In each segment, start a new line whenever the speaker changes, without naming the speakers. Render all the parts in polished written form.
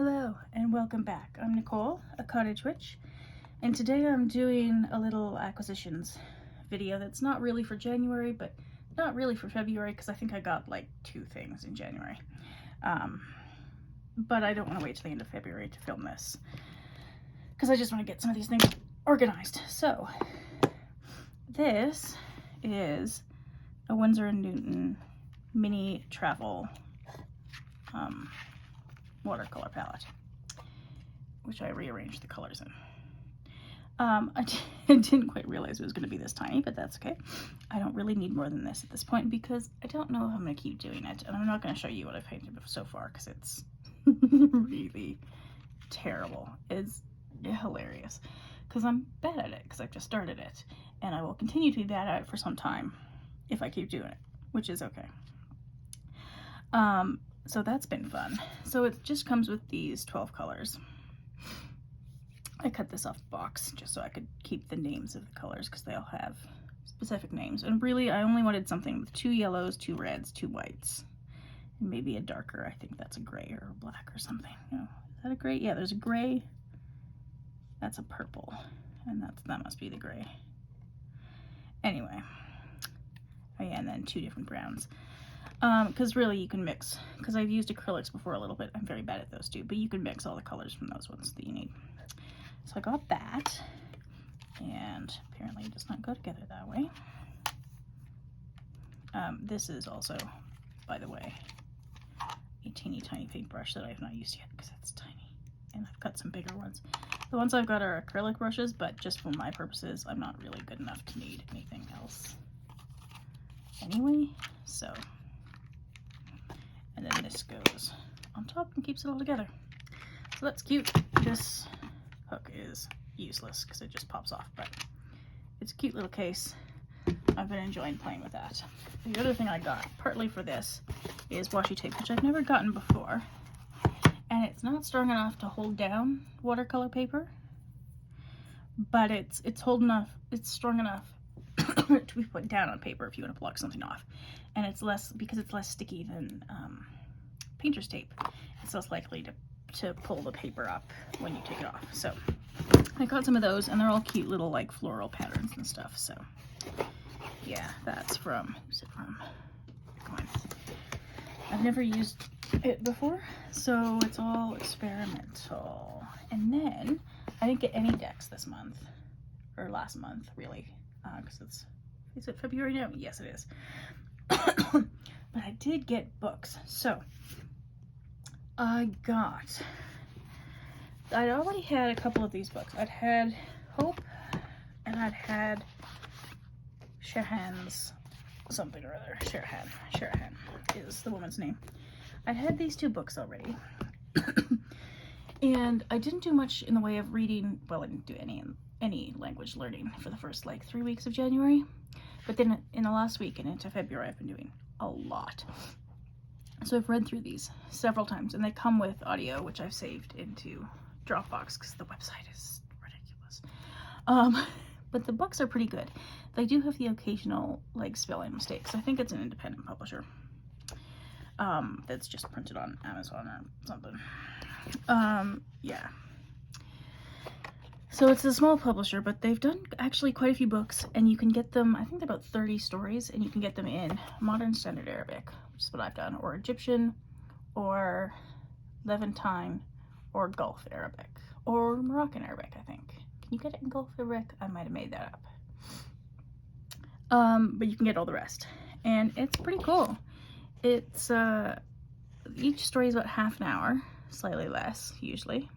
Hello and welcome back. I'm Nicole, a cottage witch, and today I'm doing a little acquisitions video that's not really for January, but not really for February because I think I got like 2 things in January. But I don't want to wait till the end of February to film this because I just want to get some of these things organized. So this is a Winsor & Newton mini travel watercolor palette, which I rearranged the colors in. I didn't quite realize it was going to be this tiny, but that's okay. I don't really need more than this at this point because I don't know if I'm going to keep doing it, and I'm not going to show you what I've painted so far because it's really terrible. It's hilarious because I'm bad at it because I've just started it, and I will continue to be bad at it for some time if I keep doing it, which is okay. So that's been fun. So it just comes with these 12 colors. I cut this off the box just so I could keep the names of the colors because they all have specific names. And really, I only wanted something with 2 yellows, 2 reds, 2 whites, and maybe a darker. I think that's a gray or a black or something. No, is that a gray? Yeah, there's a gray. That's a purple, and that must be the gray. Anyway, oh yeah, and then 2 different browns. Because really you can mix, because I've used acrylics before a little bit. I'm very bad at those too, but you can mix all the colors from those ones that you need. So I got that, and apparently it does not go together that way. This is also, by the way, a teeny tiny paintbrush that I have not used yet because it's tiny, and I've got some bigger ones. The ones I've got are acrylic brushes, but just for my purposes, I'm not really good enough to need anything else anyway, so. And then this goes on top and keeps it all together. So that's cute. This hook is useless because it just pops off, but it's a cute little case. I've been enjoying playing with that. The other thing I got, partly for this, is washi tape, which I've never gotten before. And it's not strong enough to hold down watercolor paper, but it's strong enough to be put down on paper if you want to block something off. And it's less, because it's less sticky than painter's tape, it's less likely to pull the paper up when you take it off. So I got some of those, and they're all cute little like floral patterns and stuff. So yeah, that's from, who's it from? I've never used it before, so it's all experimental. And then I didn't get any decks this month, or last month really, because is it February now? Yes, it is. But I did get books. So I'd already had a couple of these books. I'd had Hope, and I'd had Sharahan's something or other. Sharahan is the woman's name. I'd had these 2 books already. And I didn't do much in the way of reading. Well, I didn't do any language learning for the first like 3 weeks of January. But then in the last week and into February, I've been doing a lot. So I've read through these several times, and they come with audio, which I've saved into Dropbox because the website is ridiculous. But the books are pretty good. They do have the occasional like spelling mistakes. I think it's an independent publisher that's just printed on Amazon or something. Yeah. So it's a small publisher, but they've done actually quite a few books, and you can get them, I think they're about 30 stories, and you can get them in Modern Standard Arabic, which is what I've done, or Egyptian, or Levantine, or Gulf Arabic, or Moroccan Arabic, I think. Can you get it in Gulf Arabic? I might have made that up. But you can get all the rest, and it's pretty cool. It's, each story is about half an hour, slightly less, usually.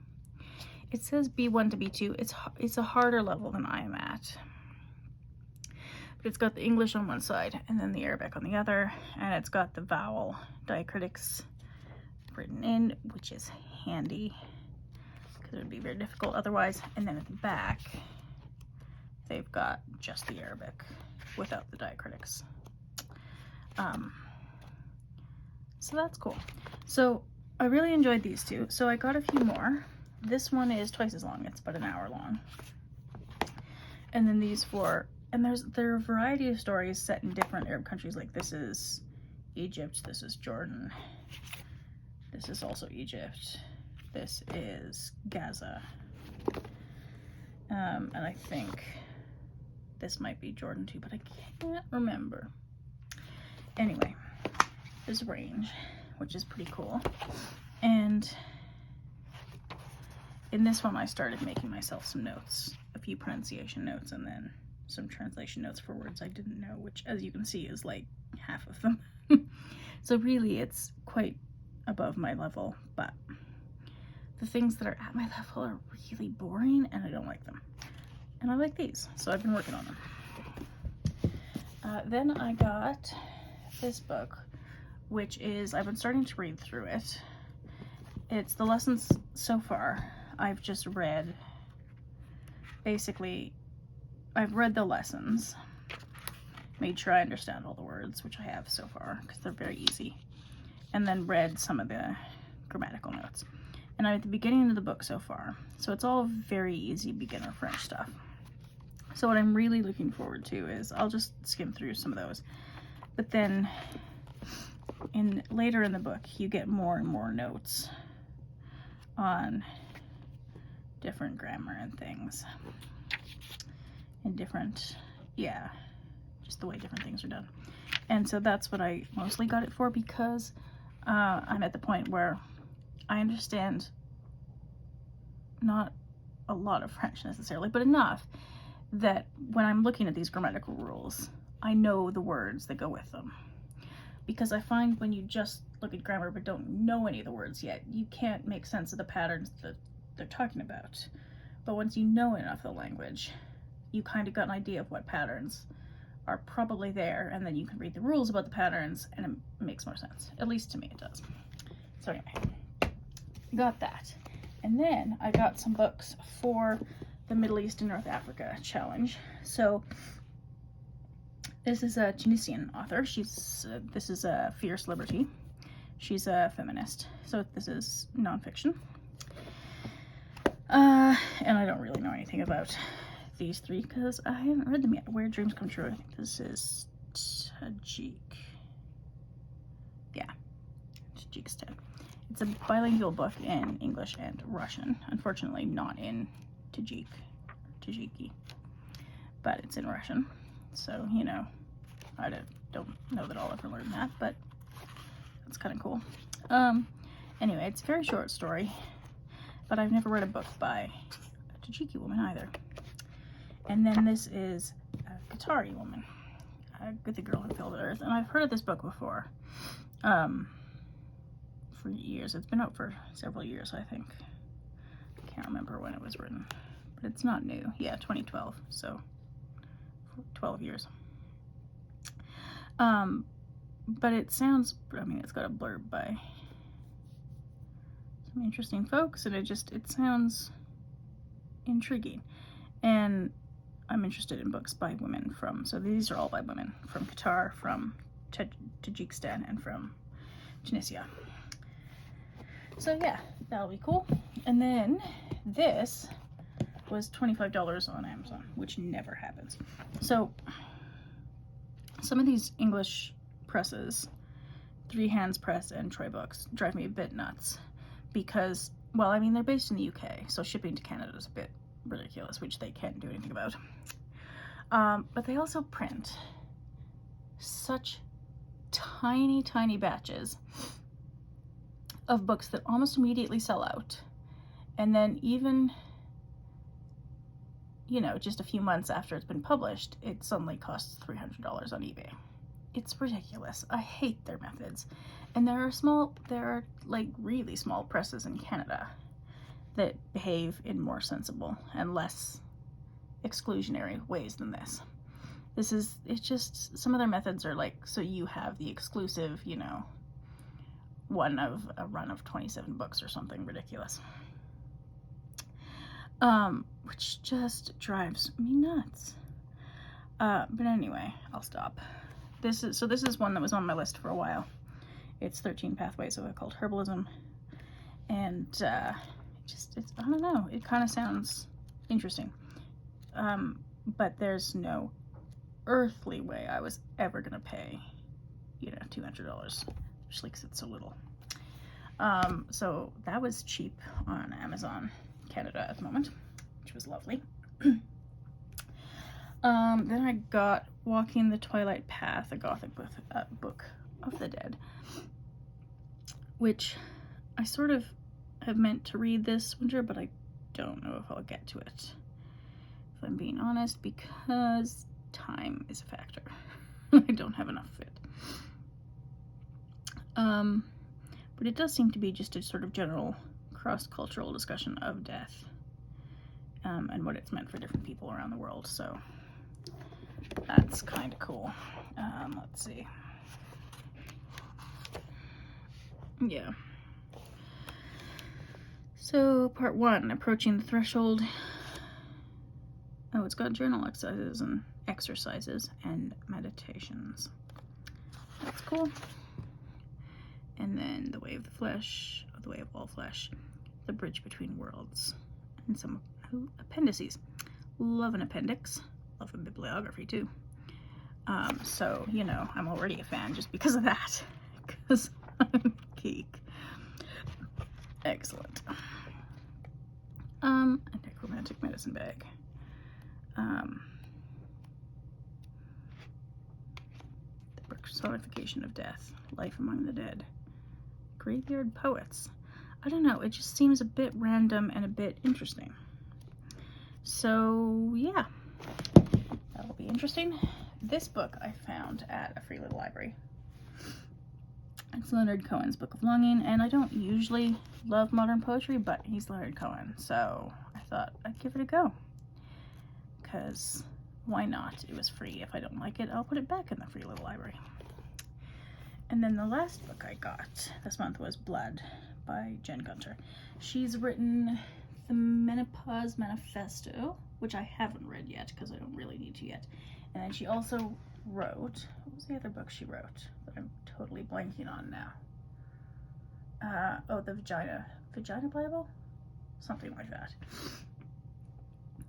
It says B1 to B2. It's a harder level than I am at. But it's got the English on one side and then the Arabic on the other, and it's got the vowel diacritics written in, which is handy because it would be very difficult otherwise. And then at the back, they've got just the Arabic without the diacritics. So that's cool. So I really enjoyed these 2. So I got a few more. This one is twice as long. It's about an hour long. And then these 4, and there are a variety of stories set in different Arab countries. Like this is Egypt, this is Jordan, this is also Egypt, This is Gaza. And I think this might be Jordan too, but I can't remember. Anyway, there's a range, which is pretty cool. And in this one, I started making myself some notes, a few pronunciation notes, and then some translation notes for words I didn't know, which, as you can see, is like half of them. So really, it's quite above my level, but the things that are at my level are really boring, and I don't like them. And I like these, so I've been working on them. Then I got this book, which is, I've been starting to read through it. It's the lessons so far. I've just read, basically, I've read the lessons, made sure I understand all the words, which I have so far, because they're very easy, and then read some of the grammatical notes. And I'm at the beginning of the book so far, so it's all very easy beginner French stuff. So what I'm really looking forward to is, I'll just skim through some of those, but then later in the book, you get more and more notes on different grammar and things, and different, yeah, just the way different things are done. And so that's what I mostly got it for, because I'm at the point where I understand not a lot of French necessarily, but enough that when I'm looking at these grammatical rules, I know the words that go with them. Because I find when you just look at grammar but don't know any of the words yet, you can't make sense of the patterns that they're talking about. But once you know enough of the language, you kind of got an idea of what patterns are probably there, and then you can read the rules about the patterns, and it makes more sense. At least to me it does. So anyway, got that. And then I got some books for the Middle East and North Africa challenge. So this is a Tunisian author. This is a Fierce Liberty. She's a feminist. So this is nonfiction. And I don't really know anything about these three because I haven't read them yet. Where Dreams Come True. I think this is Tajik. Yeah, Tajikistan. It's a bilingual book in English and Russian. Unfortunately, not in Tajiki, but it's in Russian. So, you know, I don't know that I'll ever learn that, but it's kind of cool. Anyway, it's a very short story, but I've never read a book by a Tajiki woman either. And then this is a Qatari woman, The Girl Who Filled the Earth, and I've heard of this book before, for years. It's been out for several years, I think. I can't remember when it was written, but it's not new. Yeah, 2012, so 12 years. But it sounds, I mean, it's got a blurb by some interesting folks, and it sounds intriguing. And I'm interested in books by women so these are all by women from Qatar, from Tajikistan, and from Tunisia. So yeah, that'll be cool. And then this was $25 on Amazon, which never happens. So some of these English presses, Three Hands Press and Troy Books, drive me a bit nuts because, well, I mean, they're based in the UK, so shipping to Canada is a bit ridiculous, which they can't do anything about. But they also print such tiny, tiny batches of books that almost immediately sell out. And then even, you know, just a few months after it's been published, it suddenly costs $300 on eBay. It's ridiculous. I hate their methods. And there are like really small presses in Canada that behave in more sensible and less exclusionary ways than this. It's just, some of their methods are like, so you have the exclusive, you know, one of a run of 27 books or something ridiculous. Which just drives me nuts. But anyway, I'll stop. This is one that was on my list for a while. It's 13 Pathways of Occult Herbalism. And, I don't know, it kind of sounds interesting. But there's no earthly way I was ever gonna pay, you know, $200, especially because it's so little. So that was cheap on Amazon Canada at the moment, which was lovely. Then I got Walking the Twilight Path, a gothic book of the dead, which I sort of have meant to read this winter, but I don't know if I'll get to it, if I'm being honest, because time is a factor. I don't have enough of it. But it does seem to be just a sort of general cross-cultural discussion of death, and what it's meant for different people around the world, so that's kind of cool. Let's see. Yeah. So, part 1, Approaching the Threshold. Oh, it's got journal exercises and meditations. That's cool. And then The Way of the Flesh, or The Way of All Flesh, The Bridge Between Worlds, and some appendices. Love an appendix. Love a bibliography too. So, you know, I'm already a fan just because of that. Because I'm a geek. Excellent. A necromantic medicine bag. The Personification of Death. Life Among the Dead. Graveyard Poets. I don't know, it just seems a bit random and a bit interesting. So, yeah. That'll be interesting. This book I found at a free little library. It's Leonard Cohen's Book of Longing, and I don't usually love modern poetry, but he's Leonard Cohen, so I thought I'd give it a go. Because why not? It was free. If I don't like it, I'll put it back in the free little library. And then the last book I got this month was Blood by Jen Gunter. She's written The Menopause Manifesto, which I haven't read yet because I don't really need to yet. And then she also wrote, what was the other book she wrote that I'm totally blanking on now? Oh, the Vagina Bible? Something like that.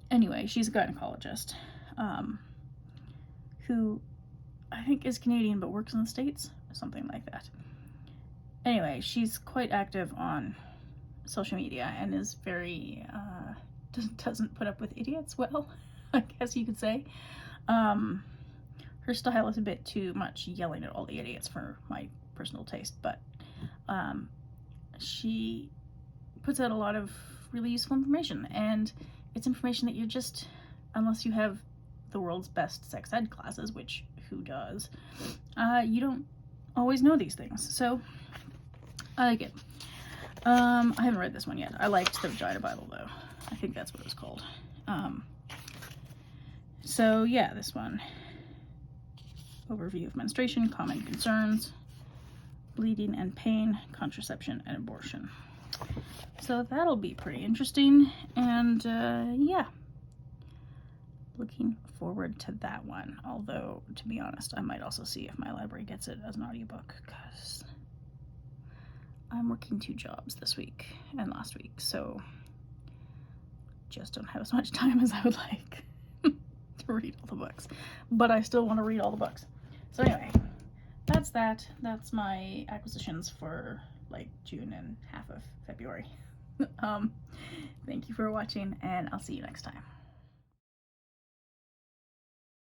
Anyway, she's a gynecologist who I think is Canadian but works in the States, something like that. Anyway, she's quite active on social media and is very, doesn't put up with idiots well, I guess you could say. Her style is a bit too much yelling at all the idiots for my personal taste, but she puts out a lot of really useful information, and it's information that you're just, unless you have the world's best sex ed classes, which who does, you don't always know these things, so I like it. I haven't read this one yet. I liked the Vagina Bible though. I think that's what it was called. So yeah, this one. Overview of menstruation, common concerns, bleeding and pain, contraception and abortion. So that'll be pretty interesting, and yeah, looking forward to that one. Although, to be honest, I might also see if my library gets it as an audiobook, because I'm working 2 jobs this week and last week, so just don't have as much time as I would like to read all the books. But I still want to read all the books. So anyway, that's that. That's my acquisitions for like June and half of February. Thank you for watching, and I'll see you next time.